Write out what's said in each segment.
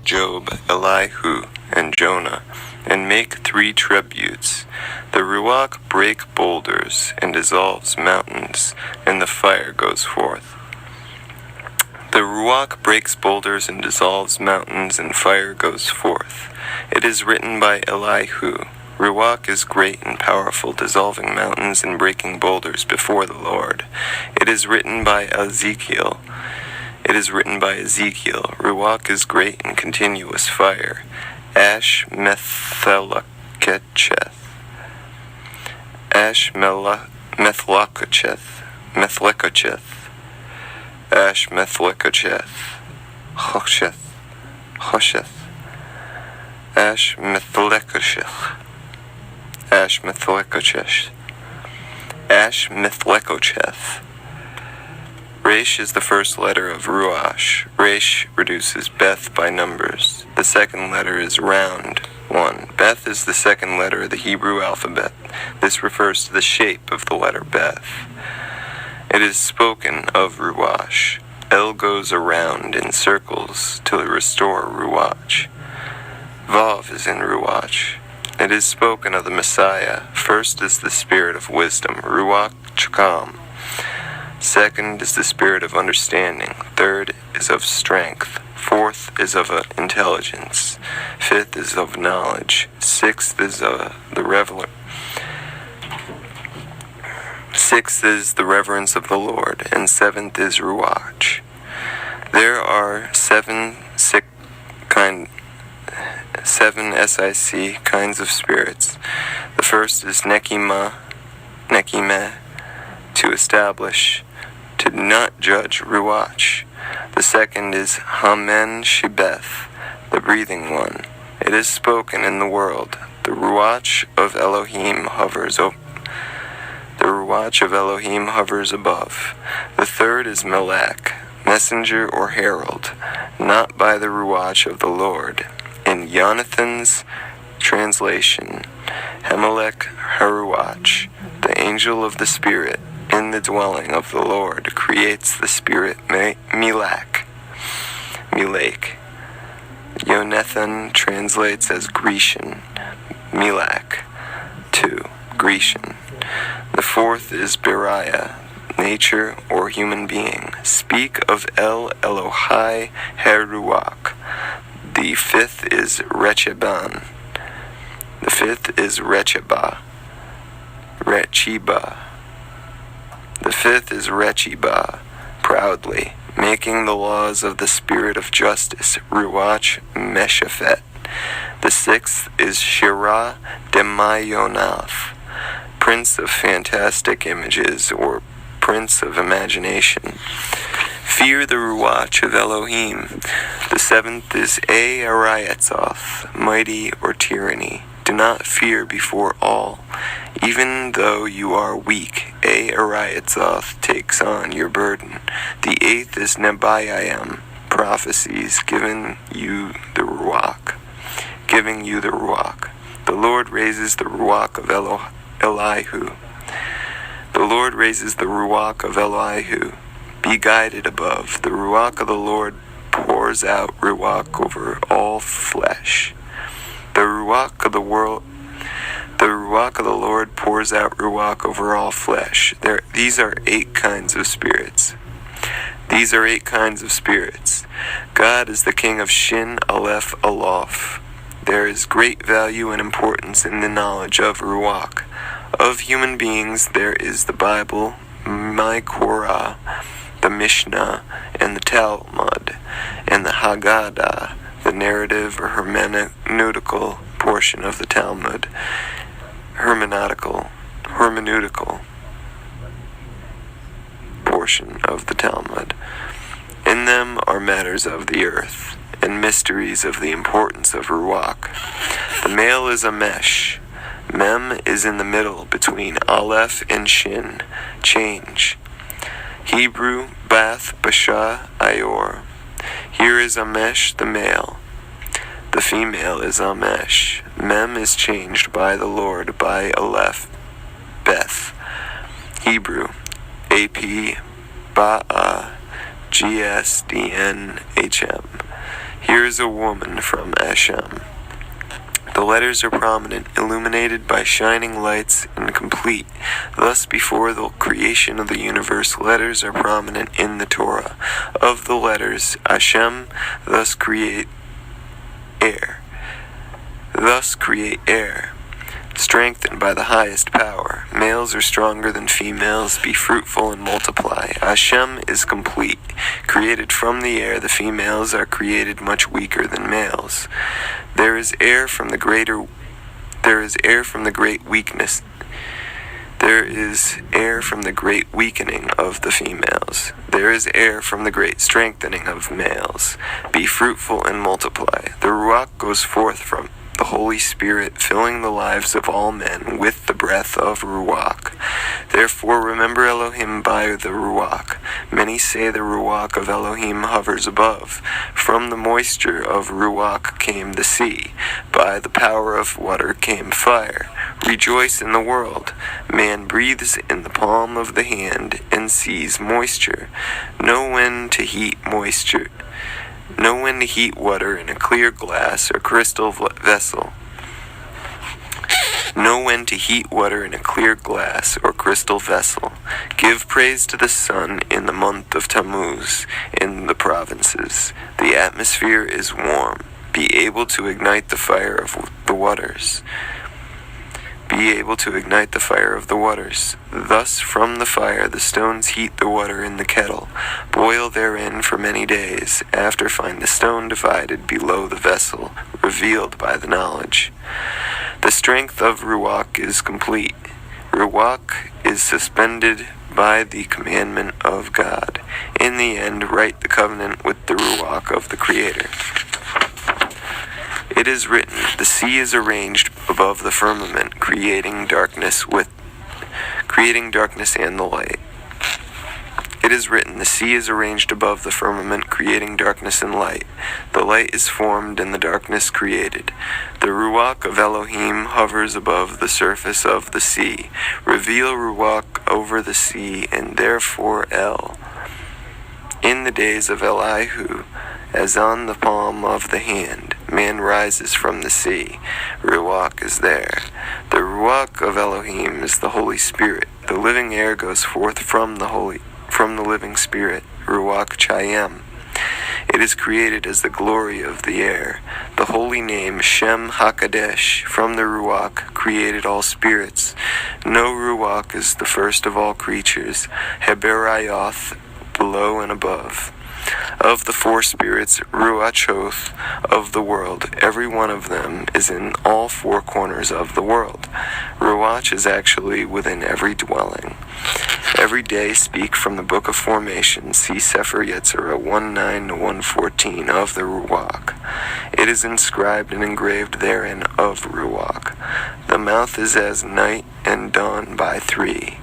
Job, Elihu, and Jonah, and make 3 tributes. The Ruoch break boulders and dissolves mountains, and the fire goes forth. The Ruoch breaks boulders and dissolves mountains, and fire goes forth. It is written by Elihu. Ruoch is great and powerful, dissolving mountains and breaking boulders before the Lord. It is written by Ezekiel. Ruoch is great and continuous fire. Ash Methlakacheth. Resh is the first letter of Ruoch. Resh reduces Beth by numbers. The second letter is round, 1. Beth is the second letter of the Hebrew alphabet. This refers to the shape of the letter Beth. It is spoken of Ruoch. El goes around in circles to restore Ruoch. Vav is in Ruoch. It is spoken of the Messiah. First is the spirit of wisdom, Ruach Chakam. Second is the spirit of understanding. Third is of strength. Fourth is of intelligence. Fifth is of knowledge. Sixth is the reverence of the Lord. And seventh is Ruoch. There are seven SIC kinds of spirits. The first is Nekimah, to establish, to not judge Ruoch. The second is Hamen Shebeth, the breathing one. It is spoken in the world. The Ruoch of Elohim hovers above. The third is Melech, messenger or herald, not by the Ruoch of the Lord. In Jonathan's translation, Hemelech Haruach, the angel of the Spirit, in the dwelling of the Lord, creates the Spirit Melech. Jonathan translates as Grecian, Melech, 2, Grecian. The fourth is Beriah, nature or human being. Speak of El Elohai Heruach. The fifth is Rechiban. The fifth is Rechiba, proudly, making the laws of the spirit of justice, Ruoch Meshaphet. The sixth is Shirah Demayonath, prince of fantastic images, or prince of imagination. Fear the Ruoch of Elohim. The seventh is Arayatzoth, mighty or tyranny. Do not fear before all. Even though you are weak, Arayatzoth takes on your burden. The eighth is Nebayayim, prophecies, giving you the Ruoch. The Lord raises the Ruoch of Elihu. The Lord raises the Ruoch of Elihu. Be guided above. The Ruoch of the Lord pours out Ruoch over all flesh. The Ruoch of the Lord pours out Ruoch over all flesh. These are 8 kinds of spirits. God is the king of Shin, Aleph, Alof. There is great value and importance in the knowledge of Ruoch. Of human beings, there is the Bible, Korah, the Mishnah, and the Talmud, and the Haggadah, the narrative or hermeneutical portion of the Talmud. Hermeneutical portion of the Talmud. In them are matters of the earth, and mysteries of the importance of Ruoch. The male is a mesh. Mem is in the middle between Aleph and Shin. Change. Hebrew, Bath, Basha, Ayor. Here is Amesh, the male. The female is Amesh. Mem is changed by the Lord by Aleph, Beth. Hebrew, AP, Ba'a, GSDNHM. Here is a woman from Hashem. The letters are prominent, illuminated by shining lights, and complete. Thus, before the creation of the universe, letters are prominent in the Torah. Of the letters, Hashem thus create air. Strengthened by the highest power. Males are stronger than females. Be fruitful and multiply. Hashem is complete. Created from the air, the females are created much weaker than males. There is air from the great weakening of the females. There is air from the great strengthening of males. Be fruitful and multiply. The Ruach goes forth from the Holy Spirit, filling the lives of all men with the breath of Ruach. Therefore remember Elohim by the Ruach. Many say the Ruach of Elohim hovers above. From the moisture of Ruach came the sea. By the power of water came fire. Rejoice in the world. Man breathes in the palm of the hand and sees moisture. Know when to heat water in a clear glass or crystal vessel. Give praise to the sun in the month of Tammuz in the provinces. The atmosphere is warm. Be able to ignite the fire of the waters. Thus from the fire the stones heat the water in the kettle. Boil therein for many days. After find the stone divided below the vessel, revealed by the knowledge. The strength of Ruach is complete. Ruach is suspended by the commandment of God. In the end, write the covenant with the Ruach of the Creator. It is written, the sea is arranged above the firmament, creating darkness and the light. It is written, the sea is arranged above the firmament, creating darkness and light. The light is formed and the darkness created. The Ruach of Elohim hovers above the surface of the sea. Reveal Ruach over the sea, and therefore in the days of Elihu, as on the palm of the hand, man rises from the sea. Ruach is there. The Ruach of Elohim is the Holy Spirit. The living air goes forth from the living Spirit, Ruach Chayim. It is created as the glory of the air. The holy name Shem HaKadesh from the Ruach created all spirits. No Ruach is the first of all creatures. Heberayoth below and above. Of the four spirits, Ruachoth of the world, every one of them is in all four corners of the world. Ruach is actually within every dwelling. Every day speak from the Book of Formation, see Sefer Yetzirah 1:9-114 of the Ruach. It is inscribed and engraved therein of Ruach. The mouth is as night and dawn by 3.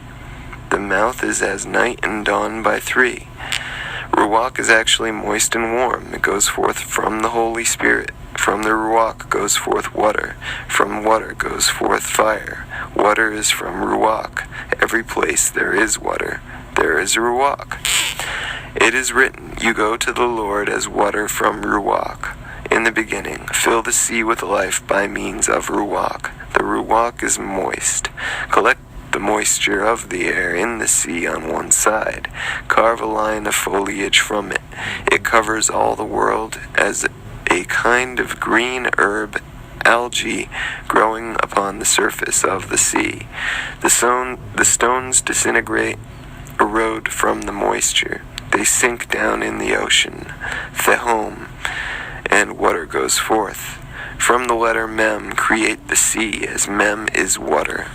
Ruach is actually moist and warm. It goes forth from the Holy Spirit. From the Ruach goes forth water. From water goes forth fire. Water is from Ruach. Every place there is water, there is Ruach. It is written, you go to the Lord as water from Ruach. In the beginning, fill the sea with life by means of Ruach. The Ruach is moist. Collect the moisture of the air in the sea on one side. Carve a line of foliage from it. It covers all the world as a kind of green herb, algae growing upon the surface of the sea. The stones disintegrate, erode from the moisture. They sink down in the ocean, Thehom, and water goes forth. From the letter Mem, create the sea, as Mem is water.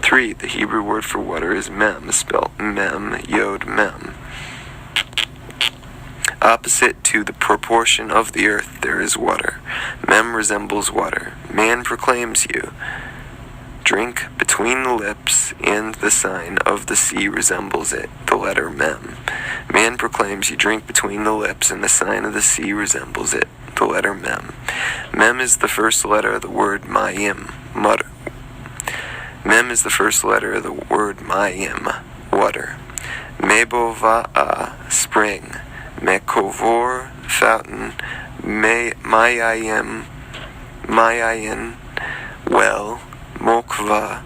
3. The Hebrew word for water is Mem, spelled Mem, Yod, Mem. Opposite to the proportion of the earth, there is water. Mem resembles water. Man proclaims you. Drink between the lips, and the sign of the sea resembles it, the letter Mem. Man proclaims you. Drink between the lips, and the sign of the sea resembles it, the letter Mem. Mem is the first letter of the word Mayim, water. Mem is the first letter of the word Mayim, water. Mebova'ah, spring. Mekovor, fountain. Mayim, well, Mokva,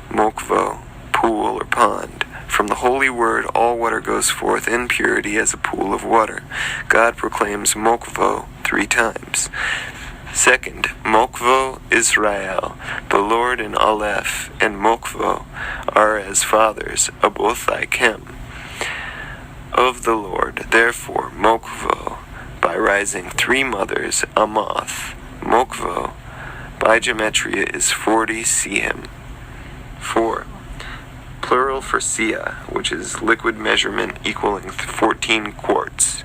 Mokvo, pool or pond. From the holy word, all water goes forth in purity as a pool of water. God proclaims Mokvo 3 times. Second, Mokvo Israel, the Lord and Aleph, and Mokvo are as fathers, Abothai Kem, of the Lord. Therefore, Mokvo, by rising 3 mothers, Amoth. Mokvo, by gematria, is 40 Sihim. 4. Plural for Sia, which is liquid measurement equaling 14 quarts.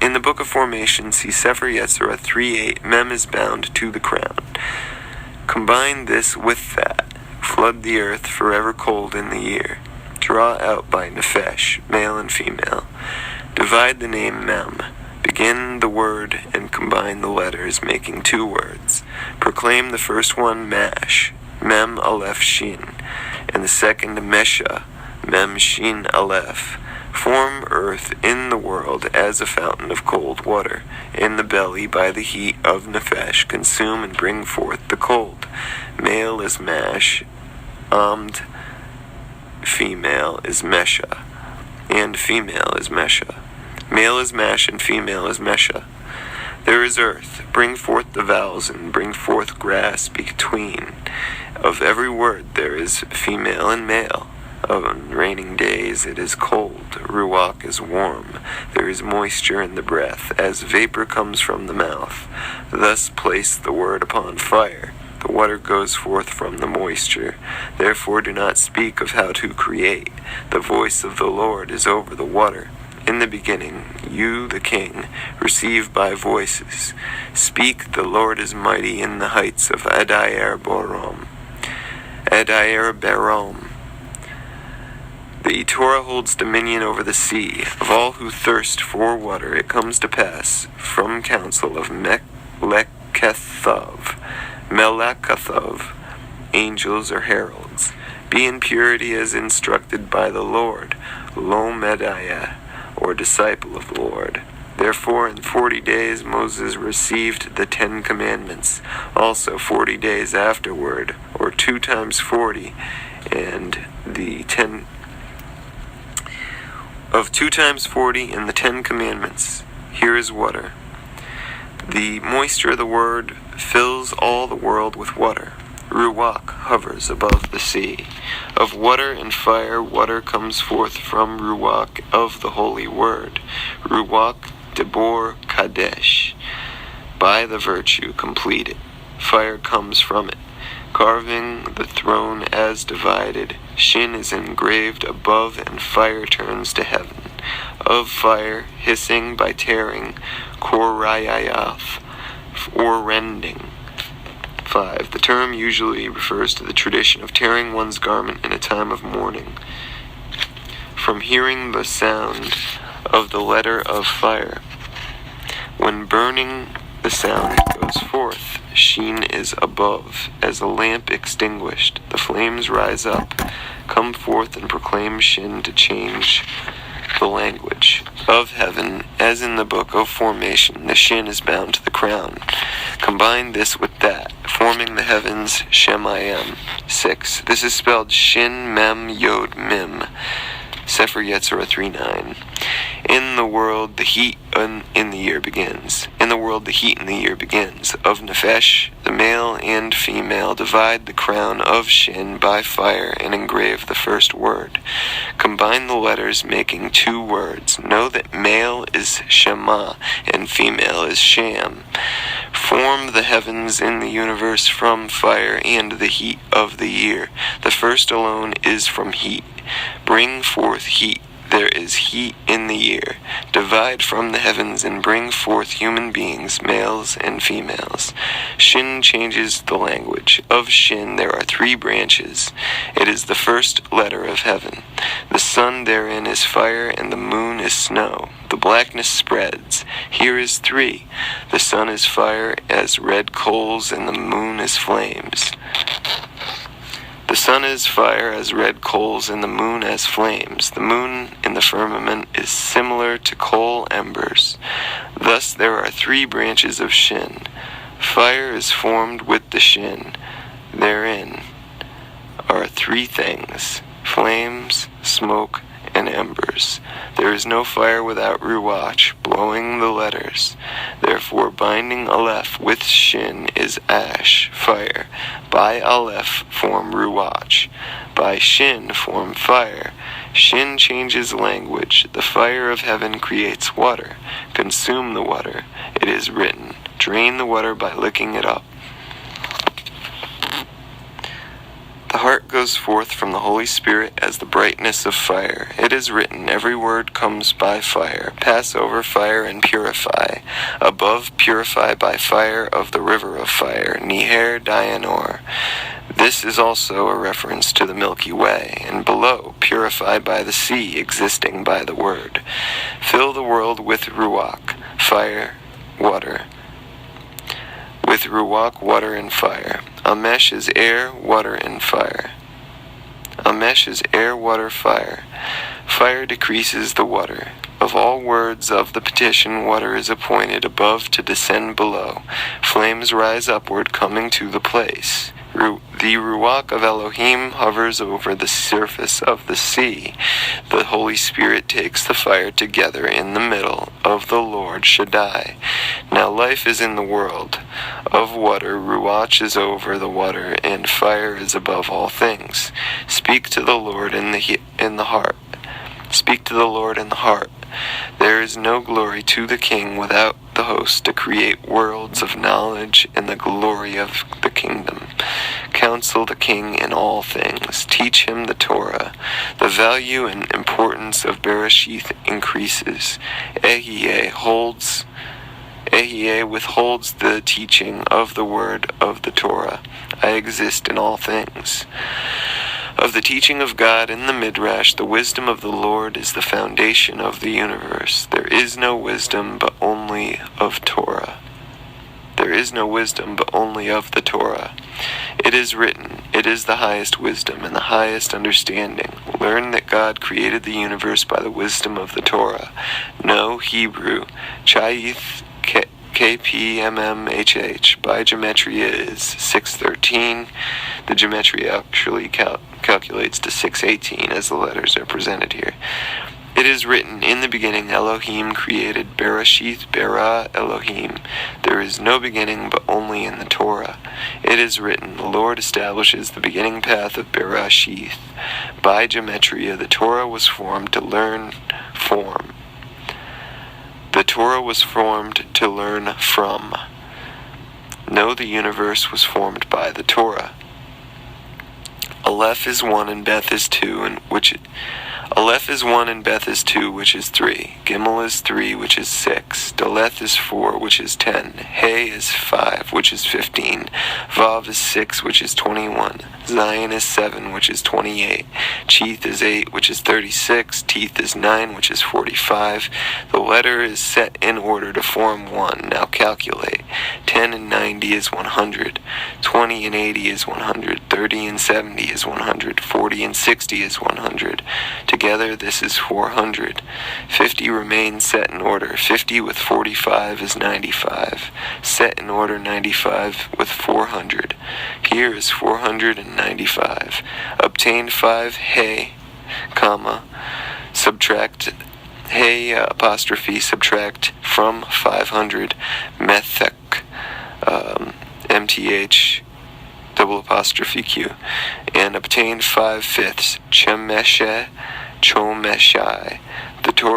In the Book of Formation, see Sefer Yetzirah 3:8, Mem is bound to the crown. Combine this with that. Flood the earth forever cold in the year. Draw out by Nefesh, male and female. Divide the name Mem. Begin the word and combine the letters, making 2 words. Proclaim the first one Mash, Mem Aleph Shin, and the second Mesha, Mem Shin Aleph. Form earth in the world as a fountain of cold water. In the belly, by the heat of Nefesh, consume and bring forth the cold. Male is Mash, Amd, female is Mesha, and female is Mesha. Male is Mash and female is Mesha. There is earth, bring forth the vowels and bring forth grass between. Of every word there is female and male. On raining days it is cold, Ruoch is warm, there is moisture in the breath, as vapor comes from the mouth. Thus place the word upon fire, the water goes forth from the moisture. Therefore do not speak of how to create, the voice of the Lord is over the water. In the beginning, you, the king, receive by voices. Speak, the Lord is mighty in the heights of Adair Borom. The Torah holds dominion over the sea. Of all who thirst for water, it comes to pass from counsel of Melekathov, angels or heralds. Be in purity as instructed by the Lord, Lomediah, or disciple of the Lord. Therefore in 40 days Moses received the 10 commandments. Also 40 days afterward, or 2 times 40, and the 10 of 2 times 40 and the 10 commandments. Here is water. The moisture of the word fills all the world with water. Ruoch hovers above the sea. Of water and fire, water comes forth from Ruoch of the holy word. Ruoch Debor Kadesh. By the virtue completed, fire comes from it. Carving the throne as divided, Shin is engraved above and fire turns to heaven. Of fire, hissing by tearing, Korayayath, or rending. 5. The term usually refers to the tradition of tearing one's garment in a time of mourning. From hearing the sound of the letter of fire. When burning, the sound goes forth. Sheen is above, as a lamp extinguished. The flames rise up, come forth and proclaim Shin to change the language of heaven. As in the Book of Formation, the Shin is bound to the crown. Combine this with that, forming the heavens Shemayim. 6. This is spelled Shin Mem Yod Mim. Sefer Yetzirah 3:9. In the world the heat in the year begins. In the world the heat in the year begins. Of Nefesh, the male and female divide the crown of Shin by fire and engrave the first word. Combine the letters making 2 words. Know that male is Shema and female is Sham. Form the heavens in the universe from fire and the heat of the year. The first alone is from heat. Bring forth heat. There is heat in the year. Divide from the heavens and bring forth human beings, males and females. Shin changes the language. Of Shin there are 3 branches. It is the first letter of heaven. The sun therein is fire and the moon is snow. The blackness spreads. Here is 3. The sun is fire as red coals and the moon is flames. The sun is fire as red coals, and the moon as flames. The moon in the firmament is similar to coal embers. Thus there are 3 branches of Shin. Fire is formed with the Shin. Therein are 3 things: flames, smoke, and embers. There is no fire without Ruoch, blowing the letters. Therefore, binding Aleph with Shin is ash, fire. By Aleph form Ruoch. By Shin form fire. Shin changes language. The fire of heaven creates water. Consume the water. It is written. Drain the water by licking it up. The heart goes forth from the Holy Spirit as the brightness of fire. It is written, every word comes by fire. Pass over fire and purify. Above, purify by fire of the river of fire, Niher Dayanor. This is also a reference to the Milky Way. And below, purify by the sea, existing by the word. Fill the world with Ruoch, fire, water. With Ruoch, water, and fire. Amesh is air, water, and fire. Amesh is air, water, fire. Fire decreases the water. Of all words of the petition, water is appointed above to descend below. Flames rise upward, coming to the place. The Ruoch of Elohim hovers over the surface of the sea. The Holy Spirit takes the fire together in the middle of the Lord Shaddai. Now life is in the world of water. Ruoch is over the water, and fire is above all things. Speak to the Lord in the heart. Speak to the Lord in the heart. There is no glory to the king without the host to create worlds of knowledge and the glory of the kingdom. Counsel the king in all things. Teach him the Torah. The value and importance of Bereshith increases. Ehyeh withholds the teaching of the word of the Torah. I exist in all things. Of the teaching of God in the Midrash, the wisdom of the Lord is the foundation of the universe. There is no wisdom but only of Torah. There is no wisdom but only of the Torah. It is written, it is the highest wisdom and the highest understanding. Learn that God created the universe by the wisdom of the Torah. Know Hebrew. Chaith KPMMHH. By gematria is 613. The gematria actually calculates to 618 as the letters are presented here. It is written, in the beginning Elohim created Bereshith bara Elohim. There is no beginning but only in the Torah. It is written, the Lord establishes the beginning path of Bereshith. By gematria, the Torah was formed to learn form. The Torah was formed to learn from. Know the universe was formed by the Torah. Aleph is 1 and Beth is 2, Aleph is 1 and Beth is 2, which is 3. Gimel is 3, which is 6. Daleth is 4, which is 10. Hey is 5, which is 15. Vav is 6, which is 21. Zion is 7, which is 28. Cheeth is 8, which is 36. Teeth is 9, which is 45. The letter is set in order to form 1. Now calculate. 10 and 90 is 100. 20 and 80 is 100. 30 and 70 is 100. 40 and 60 is 100. Together this is 400. 50 remains set in order. 50 with 45 is 95. Set in order 95 with 400. Here is 495. Obtain 5 hey, comma, subtract hey apostrophe subtract from 500 methek, mth double apostrophe q, and obtain 5/5 chomeshai. The Torah